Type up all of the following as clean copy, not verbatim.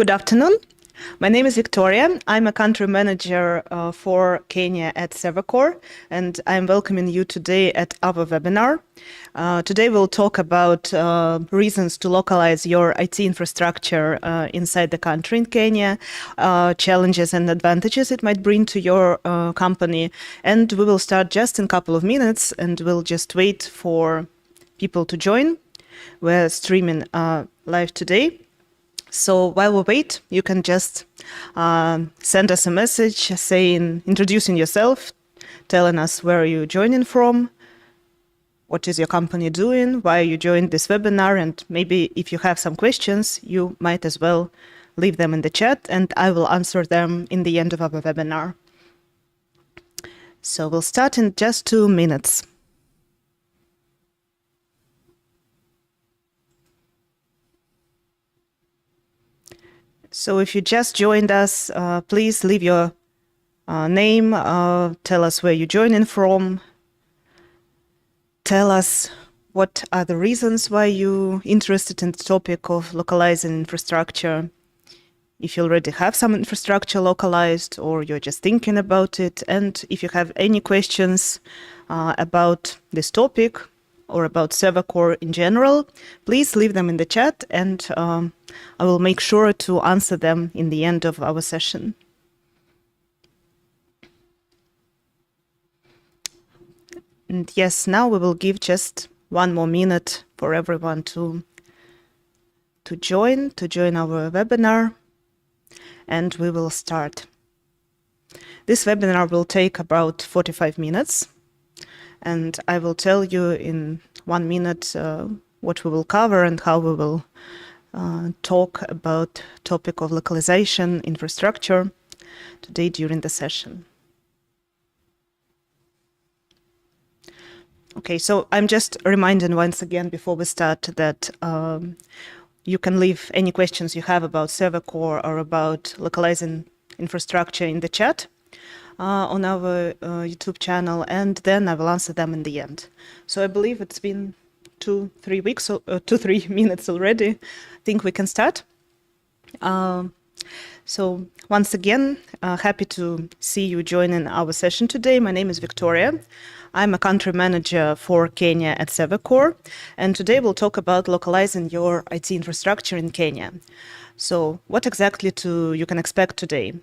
Good afternoon. My name is Victoria. I'm a country manager for Kenya at Servercore, and I'm welcoming you today at our webinar. Today we'll talk about reasons to localize your IT infrastructure inside the country in Kenya, challenges and advantages it might bring to your company. And we will start just in a couple of minutes, and we'll just wait for people to join. We're streaming live today. So while we wait, you can just send us a message saying, introducing yourself, telling us where you're joining from, what is your company doing, why you joined this webinar, and maybe if you have some questions, you might as well leave them in the chat, and I will answer them in the end of our webinar. So we'll start in just 2 minutes. So if you just joined us, please leave your name, tell us where you're joining from, tell us what are the reasons why you're interested in the topic of localizing infrastructure, if you already have some infrastructure localized or you're just thinking about it, and if you have any questions about this topic or about Servercore in general, please leave them in the chat, and I will make sure to answer them in the end of our session. And yes, now we will give just 1 more minute for everyone to join our webinar, and we will start. This webinar will take about 45 minutes. And I will tell you in 1 minute what we will cover and how we will talk about topic of localization infrastructure today during the session. Okay, so I'm just reminding once again before we start that you can leave any questions you have about Servercore or about localizing infrastructure in the chat on our YouTube channel, and then I will answer them in the end. So I believe it's been 2-3 minutes already. I think we can start. So once again, happy to see you joining our session today. My name is Victoria. I'm a country manager for Kenya at Servercore, and today we'll talk about localizing your IT infrastructure in Kenya. So what exactly you can expect today?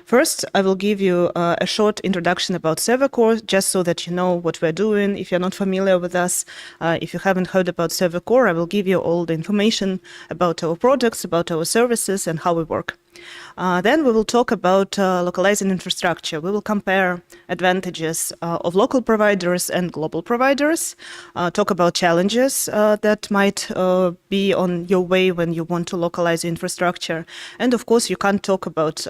First, I will give you a short introduction about Servercore, just so that you know what we're doing. If you're not familiar with us, if you haven't heard about Servercore, I will give you all the information about our products, about our services, and how we work. Then we will talk about localizing infrastructure. We will compare advantages of local providers and global providers, talk about challenges that might be on your way when you want to localize your infrastructure. And of course, you can't talk about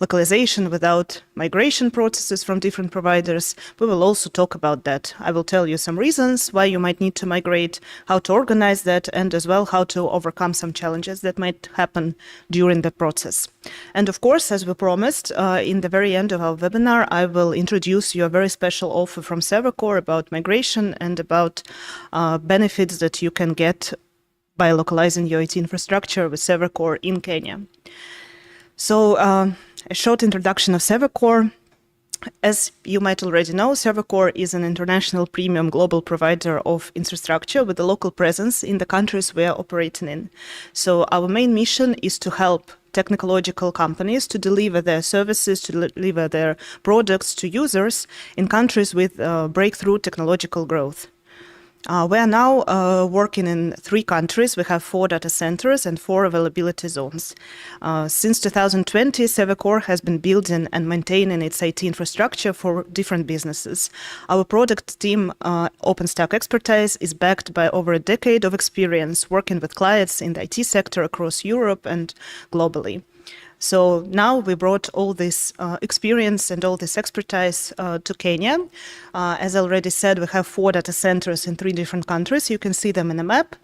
localization without migration processes from different providers. We will also talk about that. I will tell you some reasons why you might need to migrate, how to organize that, and as well how to overcome some challenges that might happen during the process. And of course, as we promised, in the very end of our webinar, I will introduce you a very special offer from Servercore about migration and about benefits that you can get by localizing your IT infrastructure with Servercore in Kenya. So a short introduction of Servercore. As you might already know, Servercore is an international premium global provider of infrastructure with a local presence in the countries we are operating in. So our main mission is to help technological companies to deliver their services, to deliver their products to users in countries with breakthrough technological growth. We are now working in 3 countries. We have 4 data centers and 4 availability zones. Since 2020, Servercore has been building and maintaining its IT infrastructure for different businesses. Our product team, OpenStack Expertise, is backed by over a decade of experience working with clients in the IT sector across Europe and globally. So now we brought all this experience and all this expertise to Kenya. As I already said, we have 4 data centers in 3 different countries. You can see them in the map.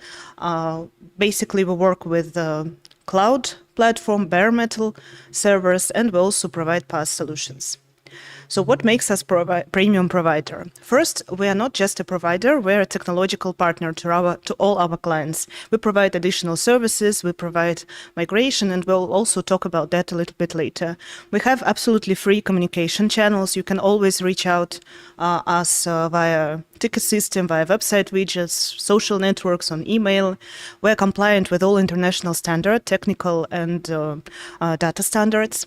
Basically, we work with the cloud platform, bare metal servers, and we also provide PaaS solutions. So what makes us premium provider? First, we are not just a provider, we're a technological partner to all our clients. We provide additional services, we provide migration, and we'll also talk about that a little bit later. We have absolutely free communication channels. You can always reach out us via ticket system, via website widgets, social networks, on email. We're compliant with all international standards, technical and data standards.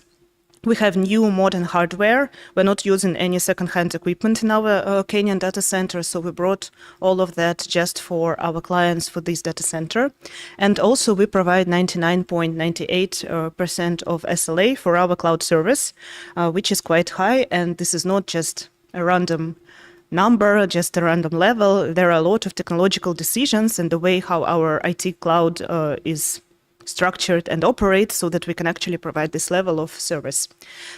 We have new modern hardware. We're not using any second-hand equipment in our Kenyan data center, so we brought all of that just for our clients for this data center. And also we provide 99.98% of SLA for our cloud service, which is quite high, and this is not just a random number, just a random level. There are a lot of technological decisions and the way how our IT cloud is structured and operate so that we can actually provide this level of service.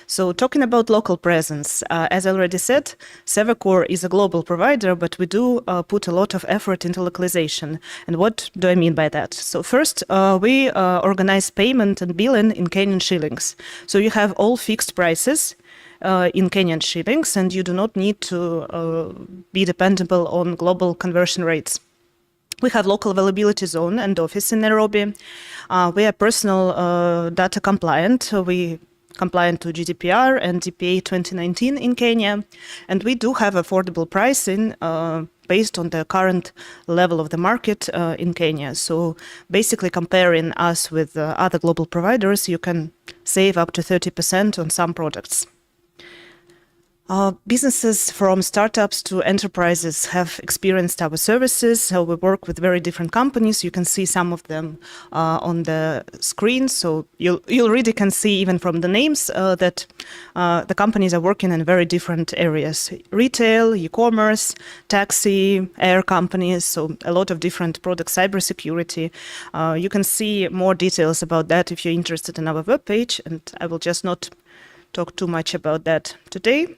So talking about local presence, as I already said, Servercore is a global provider, but we do put a lot of effort into localization. And what do I mean by that? So first, we organize payment and billing in Kenyan shillings. So you have all fixed prices in Kenyan shillings, and you do not need to be dependable on global conversion rates. We have local availability zone and office in Nairobi. We are personal data compliant. We compliant to GDPR and DPA 2019 in Kenya. And we do have affordable pricing based on the current level of the market in Kenya. So basically comparing us with other global providers, you can save up to 30% on some products. Businesses from startups to enterprises have experienced our services. So we work with very different companies. You can see some of them on the screen. So you already can see even from the names that the companies are working in very different areas. Retail, e-commerce, taxi, air companies, so a lot of different products, cybersecurity. You can see more details about that if you're interested in our webpage, and I will just not talk too much about that today.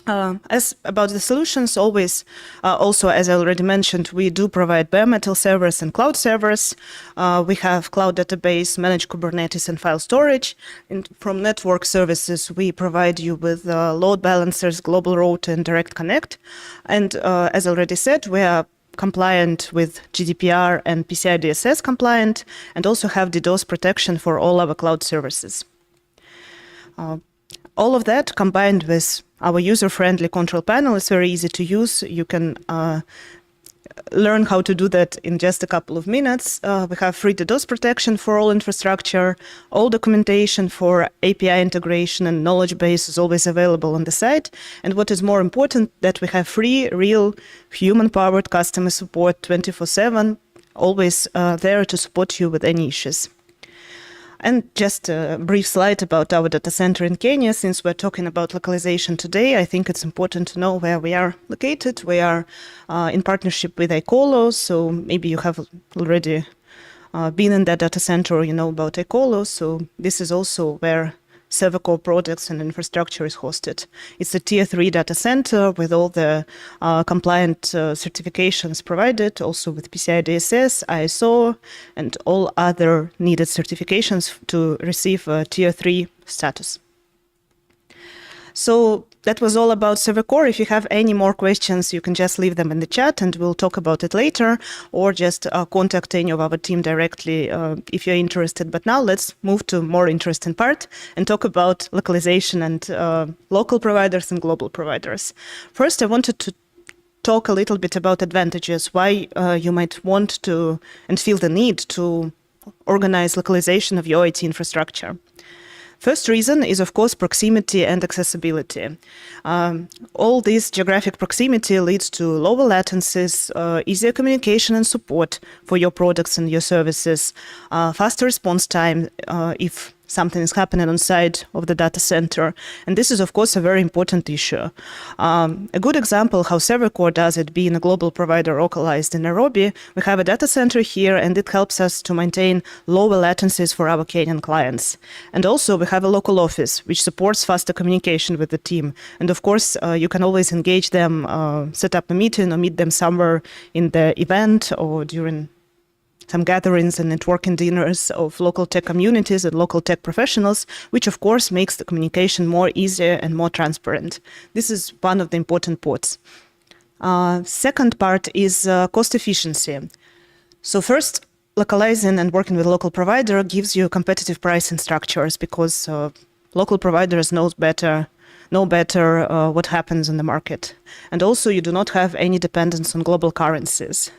As about the solutions, always, also as I already mentioned, we do provide bare metal servers and cloud servers. We have cloud database, managed Kubernetes and file storage. And from network services, we provide you with load balancers, global router, and direct connect. And as I already said, we are compliant with GDPR and PCI DSS compliant, and also have DDoS protection for all our cloud services. All of that combined with our user-friendly control panel is very easy to use. You can learn how to do that in just a couple of minutes. We have free DDoS protection for all infrastructure. All documentation for API integration and knowledge base is always available on the site. And what is more important, that we have free, real, human-powered customer support 24/7, always there to support you with any issues. And just a brief slide about our data center in Kenya. Since we're talking about localization today, I think it's important to know where we are located. We are in partnership with Icolo, so maybe you have already been in that data center or you know about Icolo. So this is also where Servercore products and infrastructure is hosted. It's a tier 3 data center with all the compliant certifications provided, also with PCI DSS, ISO, and all other needed certifications to receive a tier 3 status. So that was all about Servercore. If you have any more questions, you can just leave them in the chat and we'll talk about it later, or just contact any of our team directly if you're interested. But now let's move to a more interesting part and talk about localization and local providers and global providers. First, I wanted to talk a little bit about advantages, why you might want to and feel the need to organize localization of your IT infrastructure. First reason is, of course, proximity and accessibility. All this geographic proximity leads to lower latencies, easier communication and support for your products and your services, faster response time if something is happening on site of the data center. And this is, of course, a very important issue. A good example how Servercore does it, being a global provider localized in Nairobi, we have a data center here and it helps us to maintain lower latencies for our Kenyan clients. And also we have a local office which supports faster communication with the team. And of course, you can always engage them, set up a meeting or meet them somewhere in the event or during some gatherings and networking dinners of local tech communities and local tech professionals, which of course makes the communication more easier and more transparent. This is one of the important parts. Second part is cost efficiency. So first, localizing and working with a local provider gives you competitive pricing structures because local providers know better what happens in the market. And also you do not have any dependence on global currencies.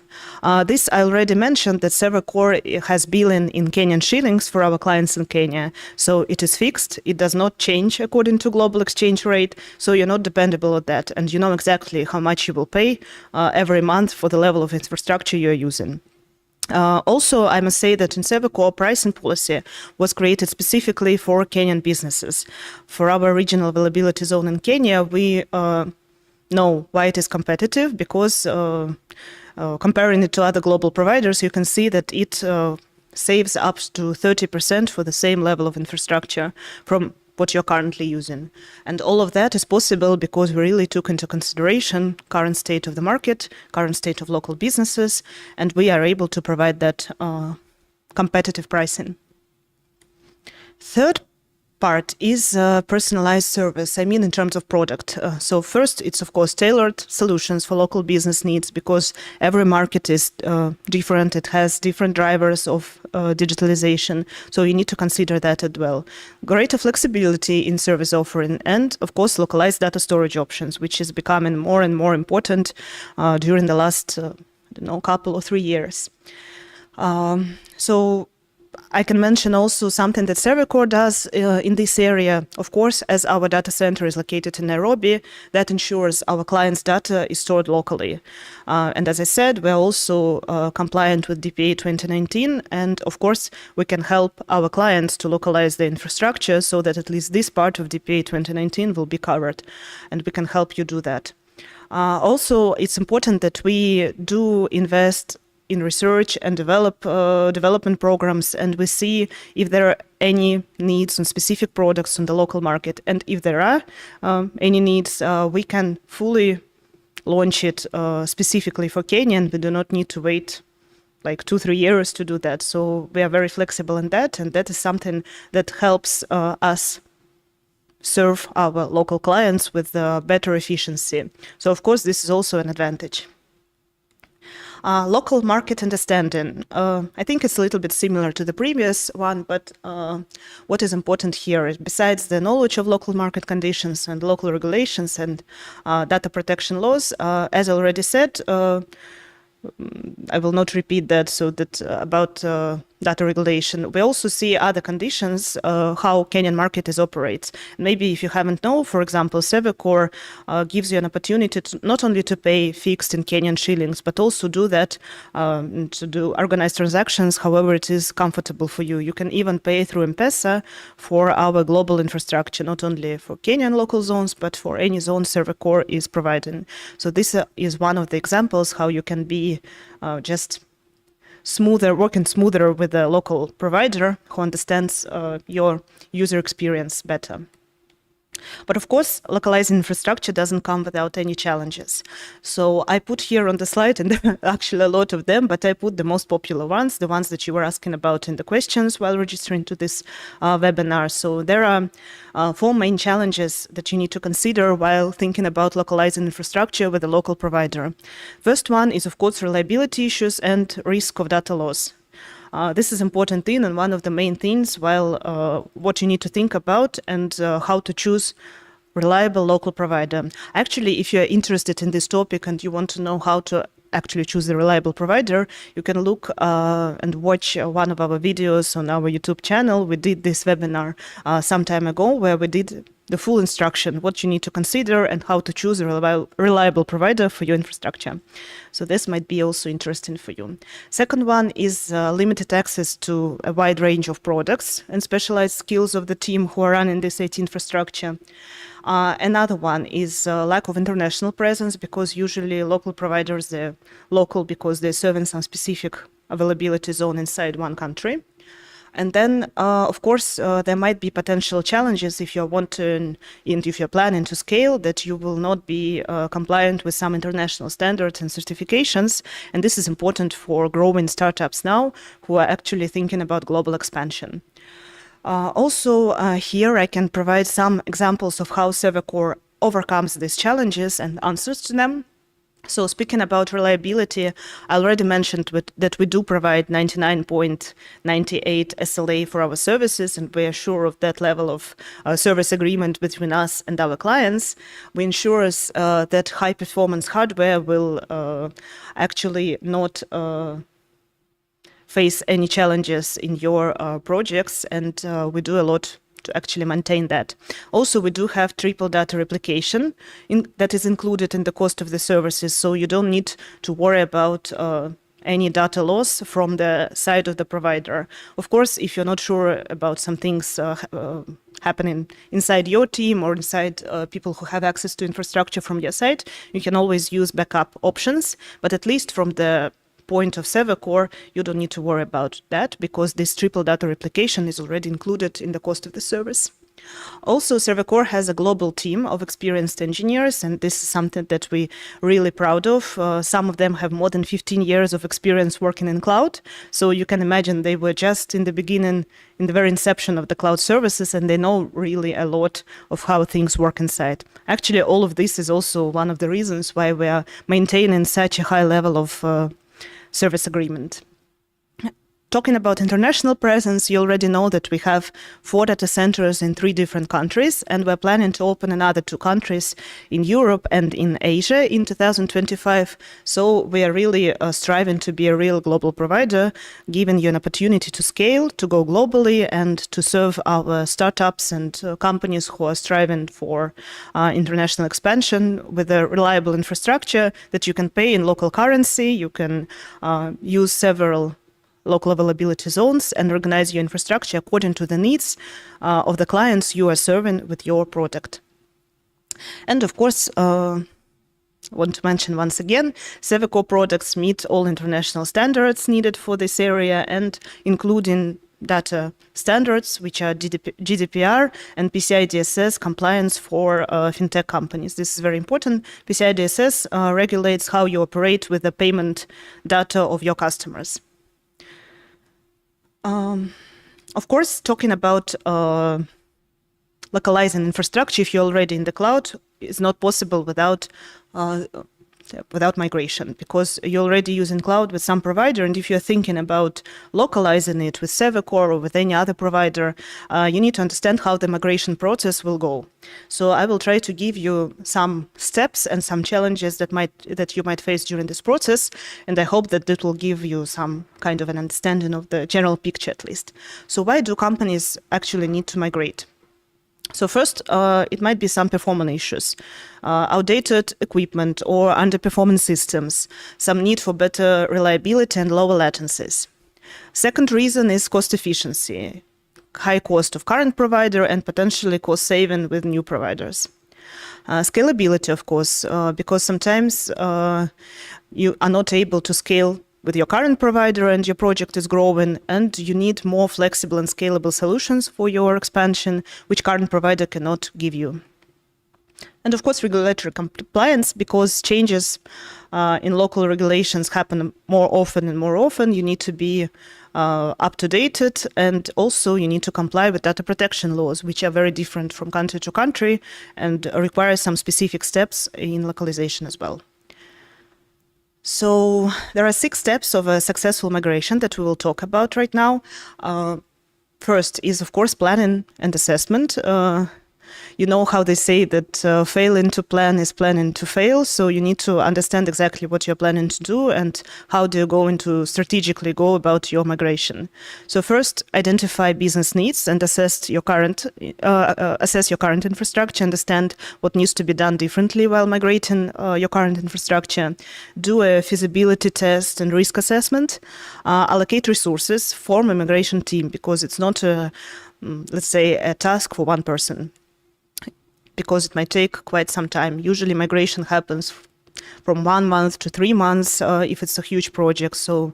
This I already mentioned that Servercore has billing in Kenyan shillings for our clients in Kenya. So it is fixed, it does not change according to global exchange rate, so you're not dependable on that, and you know exactly how much you will pay every month for the level of infrastructure you're using. Also, I must say that in Servercore, pricing policy was created specifically for Kenyan businesses. For our regional availability zone in Kenya, we know why it is competitive because comparing it to other global providers, you can see that it saves up to 30% for the same level of infrastructure from what you're currently using. And all of that is possible because we really took into consideration current state of the market, current state of local businesses, and we are able to provide that competitive pricing. Third part is personalized service, I mean in terms of product. So first, it's of course tailored solutions for local business needs because every market is different, it has different drivers of digitalization, so you need to consider that as well. Greater flexibility in service offering and of course localized data storage options, which is becoming more and more important during the last couple or 3 years. So I can mention also something that Servercore does in this area. Of course, as our data center is located in Nairobi, that ensures our clients' data is stored locally. And as I said, we're also compliant with DPA 2019. And of course, we can help our clients to localize the infrastructure so that at least this part of DPA 2019 will be covered. And we can help you do that. Also, it's important that we do invest in research and development programs, and we see if there are any needs on specific products on the local market. And if there are any needs, we can fully launch it specifically for Kenya, and we do not need to wait like 2-3 years to do that. So we are very flexible in that, and that is something that helps us serve our local clients with better efficiency. So of course, this is also an advantage. Local market understanding. I think it's a little bit similar to the previous one, but what is important here is besides the knowledge of local market conditions and local regulations and data protection laws, as I already said, I will not repeat that, so that about data regulation. We also see other conditions, how Kenyan market is operates. Maybe if you haven't known, for example, Servercore gives you an opportunity to not only to pay fixed in Kenyan shillings, but also do that to do organized transactions, however it is comfortable for you. You can even pay through M-Pesa for our global infrastructure, not only for Kenyan local zones, but for any zone Servercore is providing. So this is one of the examples how you can be just working smoother with a local provider who understands your user experience better. But of course, localizing infrastructure doesn't come without any challenges. So I put here on the slide, and there are actually a lot of them, but I put the most popular ones, the ones that you were asking about in the questions while registering to this webinar. So there are 4 main challenges that you need to consider while thinking about localizing infrastructure with a local provider. First one is, of course, reliability issues and risk of data loss. This is important thing and one of the main things while what you need to think about and how to choose reliable local provider. Actually, if you're interested in this topic and you want to know how to actually choose a reliable provider, you can look and watch one of our videos on our YouTube channel. We did this webinar some time ago where we did the full instruction, what you need to consider and how to choose a reliable provider for your infrastructure. So this might be also interesting for you. Second one is limited access to a wide range of products and specialized skills of the team who are running this IT infrastructure. Another one is lack of international presence, because usually local providers, they're local because they're serving some specific availability zone inside one country. And then, of course, there might be potential challenges if you want to, and if you're planning to scale, that you will not be compliant with some international standards and certifications. And this is important for growing startups now who are actually thinking about global expansion. Also, here I can provide some examples of how Servercore overcomes these challenges and answers to them. So speaking about reliability, I already mentioned that we do provide 99.98 SLA for our services, and we are sure of that level of service agreement between us and our clients. We ensure that high-performance hardware will actually not face any challenges in your projects, and we do a lot to actually maintain that. Also, we do have triple data replication that is included in the cost of the services, so you don't need to worry about any data loss from the side of the provider. Of course, if you're not sure about some things happening inside your team or inside people who have access to infrastructure from your side, you can always use backup options, but at least from the point of Servercore, you don't need to worry about that because this triple data replication is already included in the cost of the service. Also, Servercore has a global team of experienced engineers, and this is something that we're really proud of. Some of them have more than 15 years of experience working in cloud. So you can imagine they were just in the beginning, in the very inception of the cloud services, and they know really a lot of how things work inside. Actually, all of this is also one of the reasons why we are maintaining such a high level of service agreement. Talking about international presence, you already know that we have 4 data centers in 3 different countries, and we're planning to open another 2 countries in Europe and in Asia in 2025. So we are really striving to be a real global provider, giving you an opportunity to scale, to go globally, and to serve our startups and companies who are striving for international expansion with a reliable infrastructure that you can pay in local currency. You can use several local availability zones and organize your infrastructure according to the needs of the clients you are serving with your product. And of course, I want to mention once again, Servercore products meet all international standards needed for this area, and including data standards, which are GDPR and PCI DSS compliance for fintech companies. This is very important. PCI DSS regulates how you operate with the payment data of your customers. Of course, talking about localizing infrastructure, if you're already in the cloud, is not possible without migration, because you're already using cloud with some provider, and if you're thinking about localizing it with Servercore or with any other provider, you need to understand how the migration process will go. So I will try to give you some steps and some challenges that you might face during this process, and I hope that it will give you some kind of an understanding of the general picture at least. So why do companies actually need to migrate? So first, it might be some performance issues, outdated equipment or underperforming systems, some need for better reliability and lower latencies. Second reason is cost efficiency, high cost of current provider and potentially cost saving with new providers. Scalability, of course, because sometimes you are not able to scale with your current provider and your project is growing, and you need more flexible and scalable solutions for your expansion, which current provider cannot give you. And of course, regulatory compliance, because changes in local regulations happen more often and more often. You need to be up to date, and also you need to comply with data protection laws, which are very different from country to country and require some specific steps in localization as well. So there are 6 steps of a successful migration that we will talk about right now. First is, of course, planning and assessment. You know how they say that failing to plan is planning to fail. So you need to understand exactly what you're planning to do and how do you going to strategically go about your migration. So first, identify business needs and assess your current infrastructure, understand what needs to be done differently while migrating your current infrastructure. Do a feasibility test and risk assessment. Allocate resources, form a migration team, because it's not let's say, a task for one person, because it might take quite some time. Usually migration happens from 1 month to 3 months if it's a huge project. So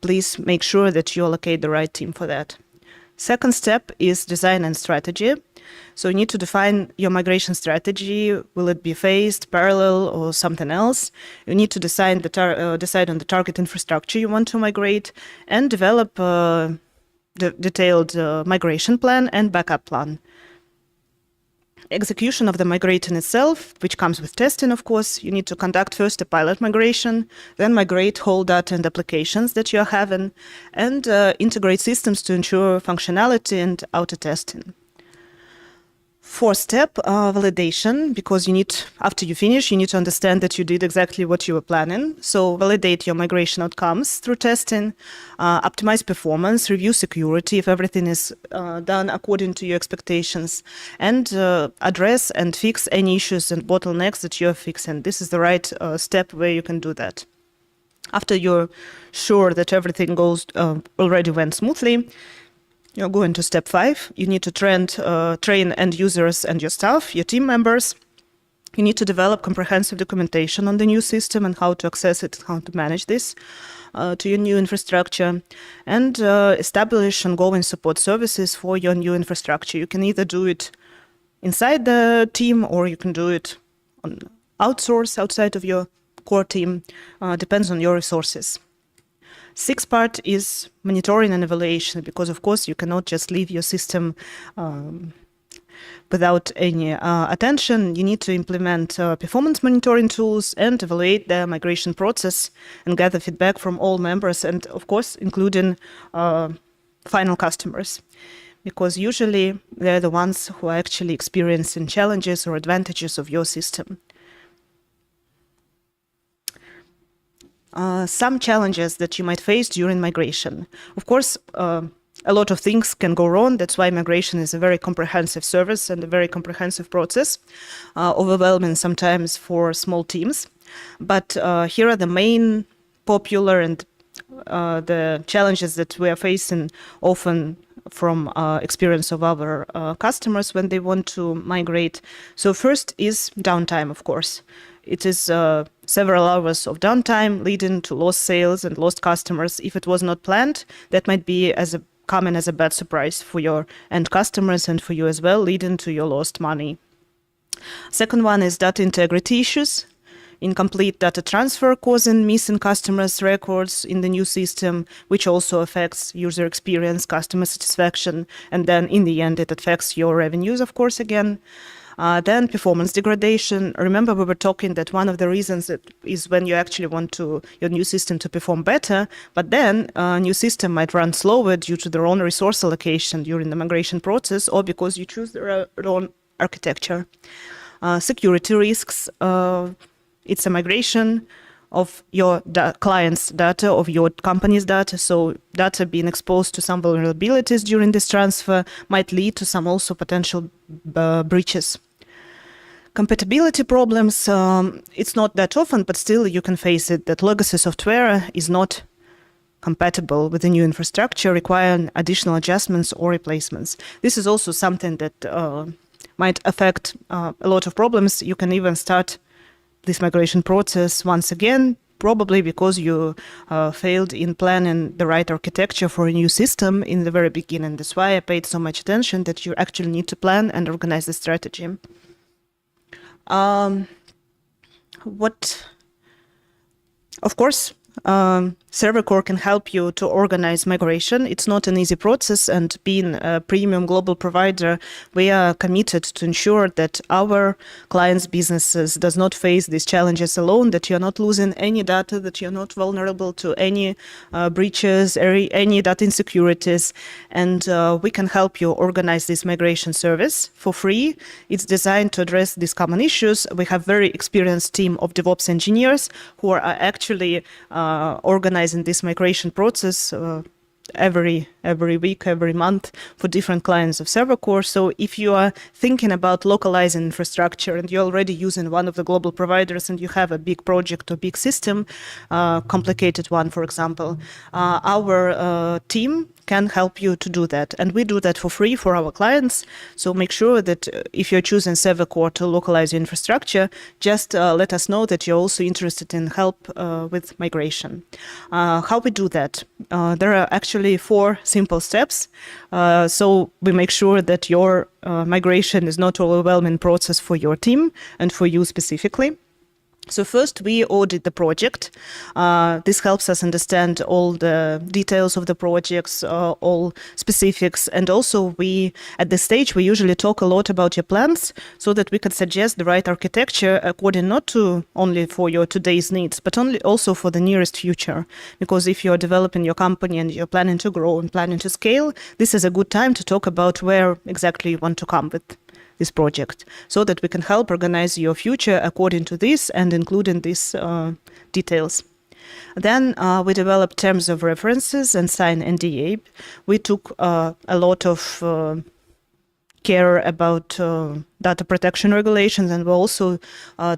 please make sure that you allocate the right team for that. Second step is design and strategy. So you need to define your migration strategy. Will it be phased, parallel, or something else? You need to decide on the target infrastructure you want to migrate and develop the detailed migration plan and backup plan. Execution of the migration itself, which comes with testing, of course. You need to conduct first a pilot migration, then migrate whole data and applications that you're having, and integrate systems to ensure functionality and auto testing. Fourth step, validation, because after you finish, you need to understand that you did exactly what you were planning. So validate your migration outcomes through testing, optimize performance, review security if everything is done according to your expectations, and address and fix any issues and bottlenecks that you're fixing. This is the right step where you can do that. After you're sure that everything already went smoothly, you're going to step 5. You need to train end users and your staff, your team members. You need to develop comprehensive documentation on the new system and how to access it, how to manage this to your new infrastructure, and establish ongoing support services for your new infrastructure. You can either do it inside the team or you can do it outside of your core team. Depends on your resources. Sixth part is monitoring and evaluation, because of course you cannot just leave your system without any attention. You need to implement performance monitoring tools and evaluate the migration process and gather feedback from all members, and of course including final customers, because usually they're the ones who are actually experiencing challenges or advantages of your system. Some challenges that you might face during migration. Of course, a lot of things can go wrong. That's why migration is a very comprehensive service and a very comprehensive process, overwhelming sometimes for small teams. But here are the main popular and the challenges that we are facing often from experience of our customers when they want to migrate. So first is downtime, of course. It is several hours of downtime leading to lost sales and lost customers. If it was not planned, that might be coming as a bad surprise for your end customers and for you as well, leading to your lost money. Second one is data integrity issues. Incomplete data transfer causing missing customers' records in the new system, which also affects user experience, customer satisfaction, and then in the end it affects your revenues, of course, again. Then performance degradation. Remember, we were talking that one of the reasons is when you actually want your new system to perform better, but then a new system might run slower due to the wrong resource allocation during the migration process, or because you choose the wrong architecture. Security risks. It's a migration of your client's data, of your company's data. So data being exposed to some vulnerabilities during this transfer might lead to some also potential breaches. Compatibility problems, it's not that often, but still you can face it, that legacy software is not compatible with the new infrastructure, requiring additional adjustments or replacements. This is also something that might affect a lot of problems. You can even start this migration process once again, probably because you failed in planning the right architecture for a new system in the very beginning. That's why I paid so much attention that you actually need to plan and organize the strategy. Of course, Servercore can help you to organize migration. It's not an easy process, and being a premium global provider, we are committed to ensure that our clients' businesses does not face these challenges alone, that you're not losing any data, that you're not vulnerable to any breaches, any data insecurities, and we can help you organize this migration service for free. It's designed to address these common issues. We have very experienced team of DevOps engineers who are actually organizing this migration process every every week, every month for different clients of Servercore. So if you are thinking about localizing infrastructure and you're already using one of the global providers and you have a big project or big system, complicated one, for example, our team can help you to do that. And we do that for free for our clients. So make sure that if you're choosing Servercore to localize your infrastructure, just let us know that you're also interested in help with migration. How we do that? There are actually 4 simple steps. So we make sure that your migration is not an overwhelming process for your team and for you specifically. So first, we audit the project. This helps us understand all the details of the projects, all specifics. And also, at this stage, we usually talk a lot about your plans so that we can suggest the right architecture according not to only for your today's needs, but also for the nearest future. Because if you're developing your company and you're planning to grow and planning to scale, this is a good time to talk about where exactly you want to come with this project, so that we can help organize your future according to this and including these details. Then we developed terms of references and signed NDA. We took a lot of care about data protection regulations, and we also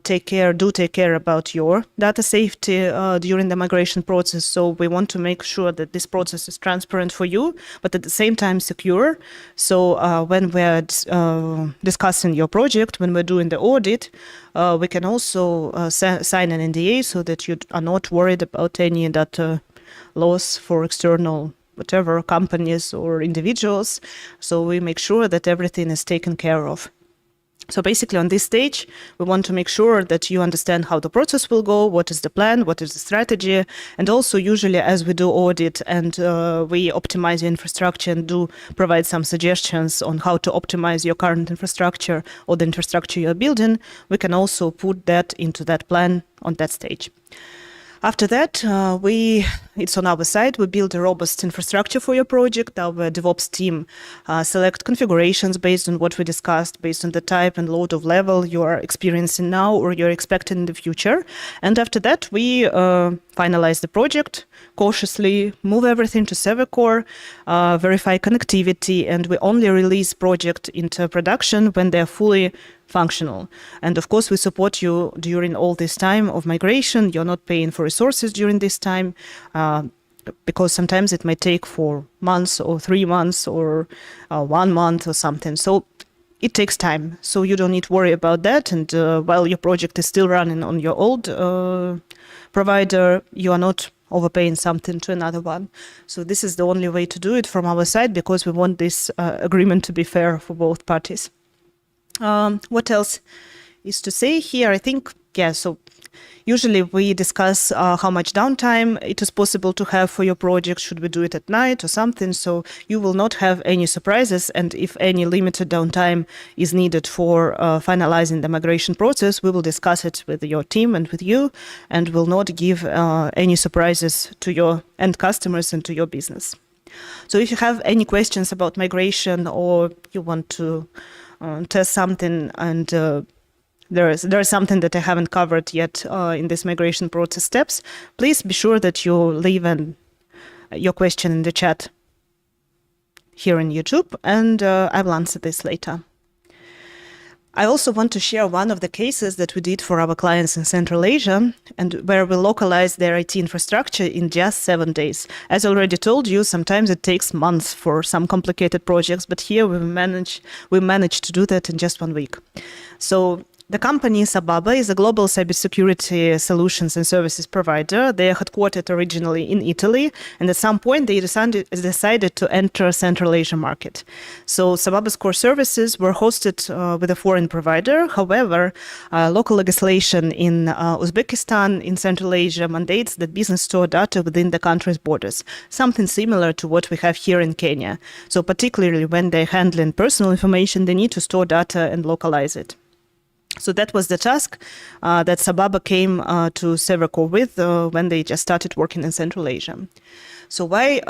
take care about your data safety during the migration process. So we want to make sure that this process is transparent for you, but at the same time secure. So when we're discussing your project, when we're doing the audit, we can also sign an NDA so that you are not worried about any data loss for external whatever companies or individuals. So we make sure that everything is taken care of. So basically on this stage, we want to make sure that you understand how the process will go, what is the plan, what is the strategy, and also usually as we do audit and we optimize your infrastructure and do provide some suggestions on how to optimize your current infrastructure or the infrastructure you're building, we can also put that into that plan on that stage. After that, it's on our side. We build a robust infrastructure for your project. Our DevOps team select configurations based on what we discussed, based on the type and load of level you are experiencing now or you're expecting in the future. And after that, we finalize the project, cautiously move everything to Servercore, verify connectivity, and we only release project into production when they're fully functional. And of course, we support you during all this time of migration. You're not paying for resources during this time because sometimes it may take 4 months or 3 months or 1 month or something. So it takes time. So you don't need to worry about that. And while your project is still running on your old provider, you are not overpaying something to another one. So this is the only way to do it from our side because we want this agreement to be fair for both parties. What else is to say here? I think, so usually we discuss how much downtime it is possible to have for your project. Should we do it at night or something? So you will not have any surprises. And if any limited downtime is needed for finalizing the migration process, we will discuss it with your team and with you, and will not give any surprises to your end customers and to your business. So if you have any questions about migration or you want to test something and there is something that I haven't covered yet in this migration process steps, please be sure that you leave your question in the chat here in YouTube, and I will answer this later. I also want to share one of the cases that we did for our clients in Central Asia, and where we localized their IT infrastructure in just 7 days. As I already told you, sometimes it takes months for some complicated projects, but here we managed to do that in just 1 week. So the company Sababa is a global cybersecurity solutions and services provider. They are headquartered originally in Italy, and at some point they decided to enter Central Asia market. So Sababa's core services were hosted with a foreign provider. However, local legislation in Uzbekistan, in Central Asia, mandates that business store data within the country's borders, something similar to what we have here in Kenya. So particularly when they're handling personal information, they need to store data and localize it. So that was the task that Sababa came to Servercore with when they just started working in Central Asia. So why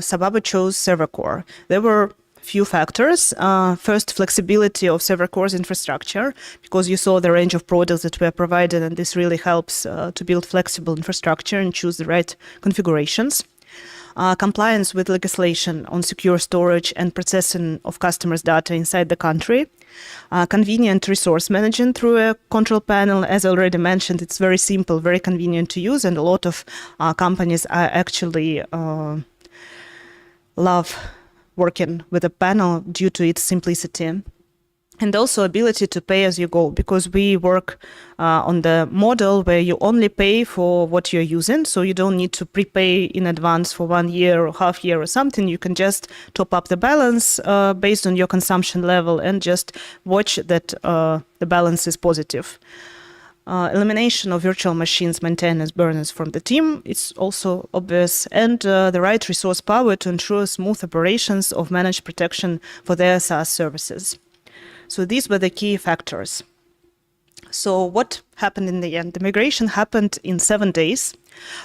Sababa chose Servercore? There were a few factors. First, flexibility of Servercore's infrastructure, because you saw the range of products that were provided, and this really helps to build flexible infrastructure and choose the right configurations. compliance with legislation on secure storage and processing of customers' data inside the country, convenient resource management through a control panel. As I already mentioned, it's very simple, very convenient to use, and a lot of companies are actually love working with a panel due to its simplicity. And also ability to pay as you go, because we work on the model where you only pay for what you're using, so you don't need to prepay in advance for 1 year or half year or something. You can just top up the balance based on your consumption level and just watch that the balance is positive. Elimination of virtual machines, maintenance burners from the team, it's also obvious, and the right resource power to ensure smooth operations of managed protection for their SaaS services. So these were the key factors. So what happened in the end? The migration happened in 7 days.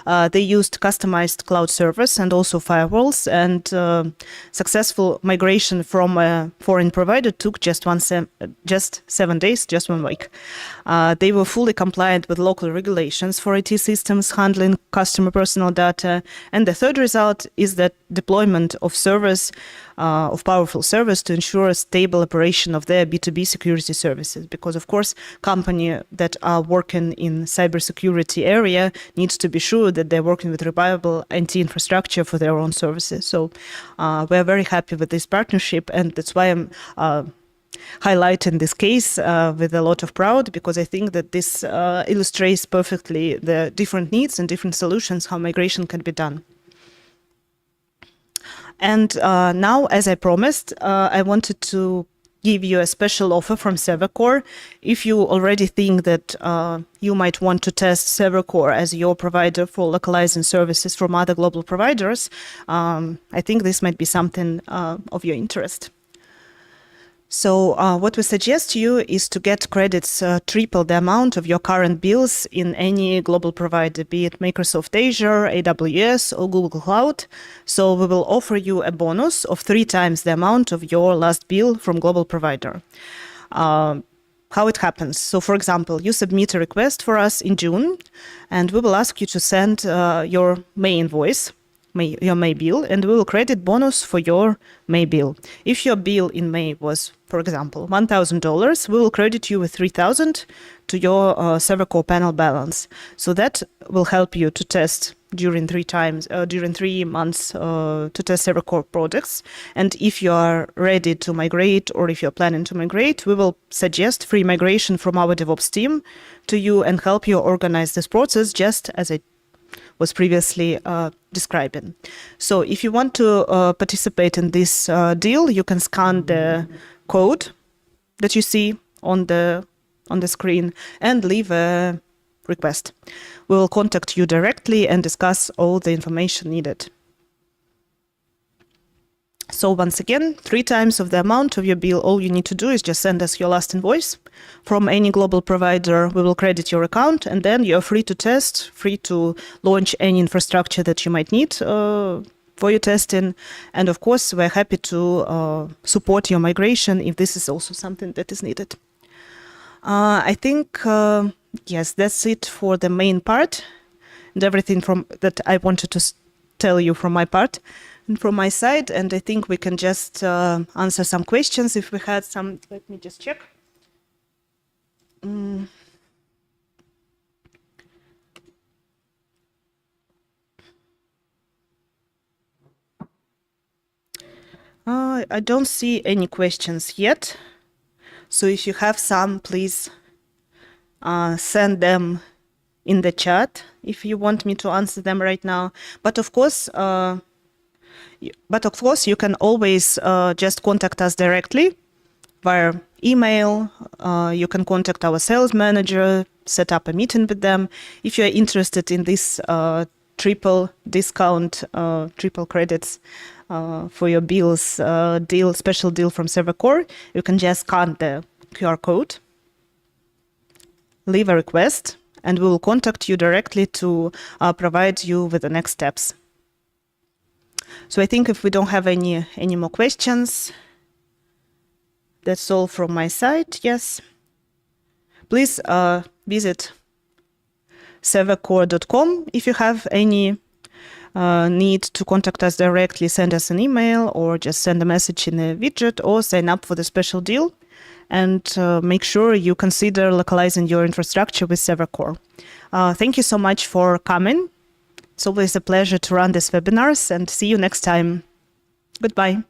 They used customized cloud servers and also firewalls, and successful migration from a foreign provider took just 7 days, just 1 week. They were fully compliant with local regulations for IT systems handling customer personal data. And the third result is that deployment of servers, of powerful servers to ensure a stable operation of their B2B security services. Because of course, companies that are working in cybersecurity area needs to be sure that they're working with reliable IT infrastructure for their own services. So we're very happy with this partnership, and that's why I'm highlighting this case with a lot of pride, because I think that this illustrates perfectly the different needs and different solutions, how migration can be done. And now, as I promised, I wanted to give you a special offer from Servercore. If you already think that you might want to test Servercore as your provider for localizing services from other global providers, I think this might be something of your interest. So what we suggest to you is to get credits triple the amount of your current bills in any global provider, be it Microsoft Azure, AWS, or Google Cloud. So we will offer you a bonus of 3 times the amount of your last bill from global provider. How it happens. So for example, you submit a request for us in June, and we will ask you to send your May invoice, your May bill, and we will credit bonus for your May bill. If your bill in May was, for example, $1,000, we will credit you with $3,000 to your Servercore panel balance. So that will help you to test during 3 months to test Servercore products. And if you are ready to migrate, or if you're planning to migrate, we will suggest free migration from our DevOps team to you and help you organize this process, just as I was previously describing. So if you want to participate in this deal, you can scan the code that you see on the screen and leave a request. We will contact you directly and discuss all the information needed. So once again, 3 times of the amount of your bill. All you need to do is just send us your last invoice from any global provider. We will credit your account, and then you're free to test, free to launch any infrastructure that you might need for your testing. And of course, we're happy to support your migration if this is also something that is needed. I think, yes, that's it for the main part and everything that I wanted to tell you from my part. And from my side, and I think we can just answer some questions if we had some. Let me just check. I don't see any questions yet. So if you have some, please send them in the chat if you want me to answer them right now. But of course, you can always just contact us directly via email. You can contact our sales manager, set up a meeting with them. If you're interested in this triple discount, triple credits for your bills special deal from Servercore, you can just scan the QR code, leave a request, and we will contact you directly to provide you with the next steps. So I think if we don't have any more questions, that's all from my side. Yes. Please visit servercore.com if you have any need to contact us directly, send us an email or just send a message in a widget or sign up for the special deal. And make sure you consider localizing your infrastructure with Servercore. Thank you so much for coming. It's always a pleasure to run these webinars, and see you next time. Goodbye.